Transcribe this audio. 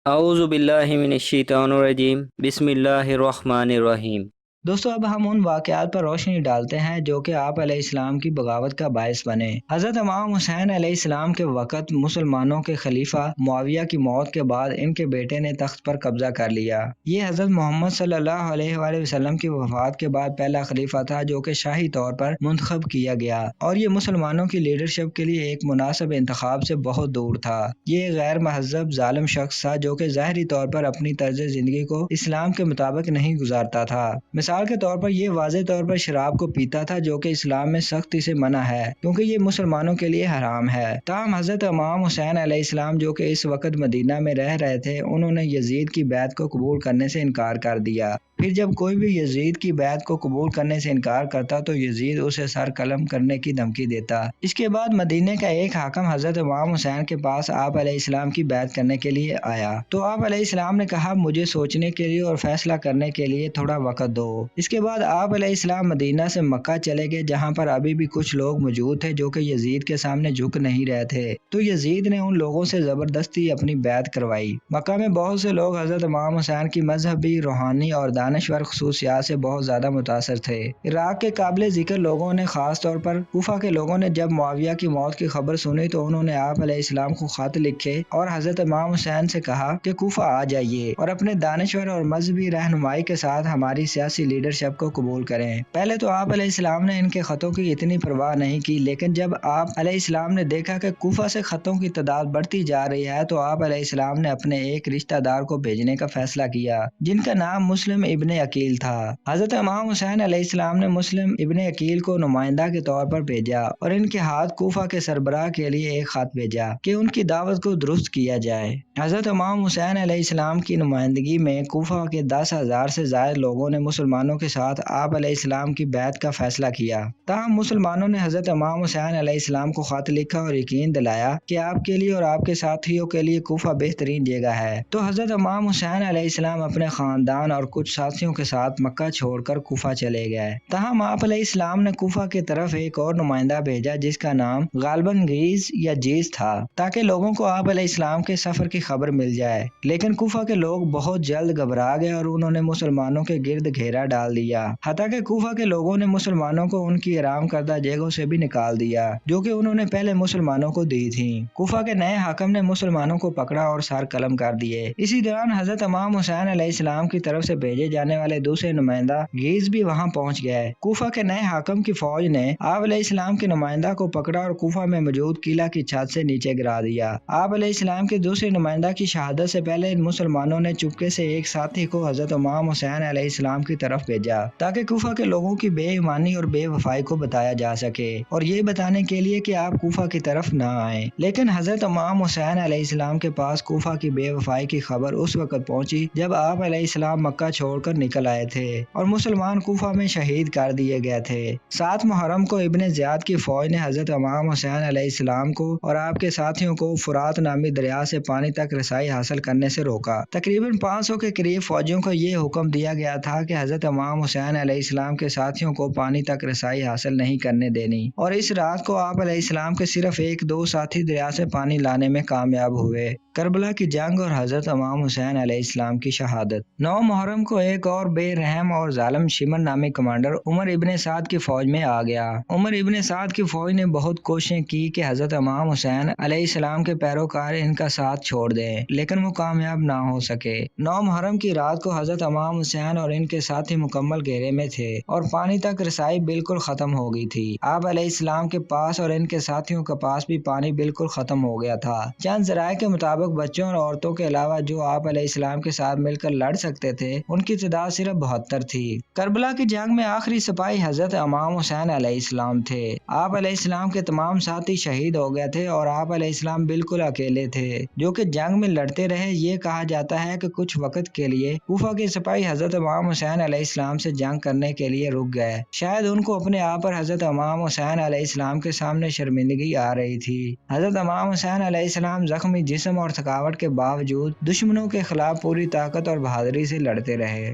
اعوذ باللہ من الشیطان الرجیم بسم اللہ الرحمن الرحیم۔ دوستو اب ہم ان واقعات پر روشنی ڈالتے ہیں جو کہ آپ علیہ السلام کی بغاوت کا باعث بنے۔ حضرت امام حسین علیہ السلام کے وقت مسلمانوں کے خلیفہ معاویہ کی موت کے بعد ان کے بیٹے نے تخت پر قبضہ کر لیا۔ یہ حضرت محمد صلی اللہ علیہ وآلہ وسلم کی وفات کے بعد پہلا خلیفہ تھا جو کہ شاہی طور پر منتخب کیا گیا، اور یہ مسلمانوں کی لیڈرشپ کے لیے ایک مناسب انتخاب سے بہت دور تھا۔ یہ غیر مہذب ظالم شخص تھا جو کہ ظاہری طور پر اپنی طرز زندگی کو اسلام کے مطابق نہیں گزارتا تھا۔ مثال کے طور پر یہ واضح طور پر شراب کو پیتا تھا جو کہ اسلام میں سختی سے منع ہے کیونکہ یہ مسلمانوں کے لیے حرام ہے۔ تاہم حضرت امام حسین علیہ السلام جو کہ اس وقت مدینہ میں رہ رہے تھے، انہوں نے یزید کی بیعت کو قبول کرنے سے انکار کر دیا۔ پھر جب کوئی بھی یزید کی بیعت کو قبول کرنے سے انکار کرتا تو یزید اسے سر قلم کرنے کی دھمکی دیتا۔ اس کے بعد مدینے کا ایک حاکم حضرت امام حسین کے پاس آپ علیہ السلام کی بیعت کرنے کے لیے آیا تو آپ علیہ السلام نے کہا، مجھے سوچنے کے لیے اور فیصلہ کرنے کے لیے تھوڑا وقت دو۔ اس کے بعد آپ علیہ السلام مدینہ سے مکہ چلے گئے جہاں پر ابھی بھی کچھ لوگ موجود تھے جو کہ یزید کے سامنے جھک نہیں رہے تھے، تو یزید نے ان لوگوں سے زبردستی اپنی بیعت کروائی۔ مکہ میں بہت سے لوگ حضرت امام حسین کی مذہبی، روحانی اور دانشور خصوصیات سے بہت زیادہ متاثر تھے۔ عراق کے قابل ذکر لوگوں نے، خاص طور پر کوفہ کے لوگوں نے، جب معاویہ کی موت کی خبر سنی تو انہوں نے آپ علیہ السلام کو خط لکھے اور حضرت امام حسین سے کہا کہ کوفہ آ جائیے اور اپنے دانشور اور مذہبی رہنمائی کے ساتھ ہماری سیاسی لیڈرشپ کو قبول کریں۔ پہلے تو آپ علیہ السلام نے ان کے خطوں کی اتنی پرواہ نہیں کی، لیکن جب آپ علیہ السلام نے دیکھا کہ کوفہ سے خطوں کی تعداد بڑھتی جا رہی ہے تو آپ علیہ السلام نے اپنے ایک رشتہ دار کو بھیجنے کا فیصلہ کیا جن کا نام مسلم ابن عقیل تھا۔ حضرت امام حسین علیہ السلام نے مسلم ابن عقیل کو نمائندہ کے طور پر بھیجا اور ان کے ہاتھ کوفہ کے سربراہ کے لیے ایک خط بھیجا کہ ان کی دعوت کو درست کیا جائے۔ حضرت امام حسین علیہ السلام کی نمائندگی میں کوفہ کے 10,000 سے زائد لوگوں نے مسلمانوں کے ساتھ آپ علیہ السلام کی بیعت کا فیصلہ کیا۔ تاہم مسلمانوں نے حضرت امام حسین علیہ السلام کو خط لکھا اور یقین دلایا کہ آپ کے لیے اور آپ کے ساتھیوں کے لیے کوفہ بہترین جگہ ہے، تو حضرت امام حسین علیہ السلام اپنے خاندان اور کچھ ساتھیوں کے ساتھ مکہ چھوڑ کر کوفہ چلے گئے۔ تاہم آپ علیہ السلام نے کوفہ کی طرف ایک اور نمائندہ بھیجا جس کا نام غالباً گیز یا جیز تھا، تاکہ لوگوں کو آپ علیہ السلام کے سفر کی خبر مل جائے۔ لیکن کوفہ کے لوگ بہت جلد گھبرا گئے اور انہوں نے مسلمانوں کے گرد گھیرا ڈال دیا، حتیٰ کہ کوفہ کے لوگوں نے مسلمانوں کو ان کی حرام کردہ جگہوں سے بھی نکال دیا جو کہ انہوں نے پہلے مسلمانوں کو دی تھیں۔ کوفہ کے نئے حاکم نے مسلمانوں کو پکڑا اور سر قلم کر دیے۔ اسی دوران حضرت امام حسین علیہ السلام کی طرف سے بھیجے جانے والے دوسرے نمائندہ گیز بھی وہاں پہنچ گئے۔ کوفہ کے نئے حاکم کی فوج نے آپ علیہ السلام کے نمائندہ کو پکڑا اور کوفہ میں موجود قلعہ کی چھت سے نیچے گرا دیا۔ آپ علیہ السلام کے دوسرے نمائندہ کی شہادت سے پہلے ان مسلمانوں نے چپکے سے ایک ساتھی کو حضرت امام حسین علیہ السلام کی طرف بھیجا تاکہ کوفہ کے لوگوں کی بے ایمانی اور بے وفائی کو بتایا جا سکے اور یہ بتانے کے لیے کہ آپ کوفہ کی طرف نہ آئیں۔ لیکن حضرت امام حسین علیہ السلام کے پاس کوفہ کی بے وفائی کی خبر اس وقت پہنچی جب آپ علیہ السلام مکہ چھوڑ کر نکل آئے تھے اور مسلمان کوفہ میں شہید کر دیے گئے تھے۔ 7 محرم کو ابن زیاد کی فوج نے حضرت امام حسین علیہ السلام کو اور آپ کے ساتھیوں کو فرات نامی دریا سے پانی تک رسائی حاصل کرنے سے روکا۔ تقریباً 500 کے قریب فوجیوں کو یہ حکم دیا گیا تھا کہ حضرت امام حسین علیہ السلام کے ساتھیوں کو پانی تک رسائی حاصل نہیں کرنے دینی، اور اس رات کو آپ علیہ السلام کے صرف 1-2 ساتھی دریا سے پانی لانے میں کامیاب ہوئے۔ کربلا کی جنگ اور حضرت امام حسین علیہ السلام کی شہادت۔ 9 محرم کو ایک اور بے رحم اور ظالم شمر نامی کمانڈر عمر ابن سعد کی فوج میں آ گیا۔ عمر ابن سعد کی فوج نے بہت کوششیں کی کہ حضرت امام حسین علیہ السلام کے پیروکار ان کا ساتھ چھوڑ دیں، لیکن وہ کامیاب نہ ہو سکے۔ 9 محرم کی رات کو حضرت امام حسین اور ان کے ساتھی مکمل گھیرے میں تھے اور پانی تک رسائی بالکل ختم ہو گئی تھی۔ آپ علیہ السلام کے پاس اور ان کے ساتھیوں کے پاس بھی پانی بالکل ختم ہو گیا تھا۔ چند ذرائع کے مطابق بچوں اور عورتوں کے علاوہ جو آپ علیہ السلام کے ساتھ مل کر لڑ سکتے تھے ان کی تعداد صرف 72 تھی۔ کربلا کی جنگ میں آخری سپاہی حضرت امام حسین علیہ السلام تھے۔ آپ علیہ السلام کے تمام ساتھی شہید ہو گئے تھے اور آپ علیہ السلام بالکل اکیلے تھے جو کہ جنگ میں لڑتے رہے۔ یہ کہا جاتا ہے کہ کچھ وقت کے لیے کوفہ کے سپاہی حضرت امام حسین علیہ السلام سے جنگ کرنے کے لیے رک گئے، شاید ان کو اپنے آپ پر حضرت امام حسین علیہ السلام کے سامنے شرمندگی آ رہی تھی۔ حضرت امام حسین علیہ السلام زخمی جسم اور تھکاوٹ کے باوجود دشمنوں کے خلاف پوری طاقت اور بہادری سے لڑتے رہے۔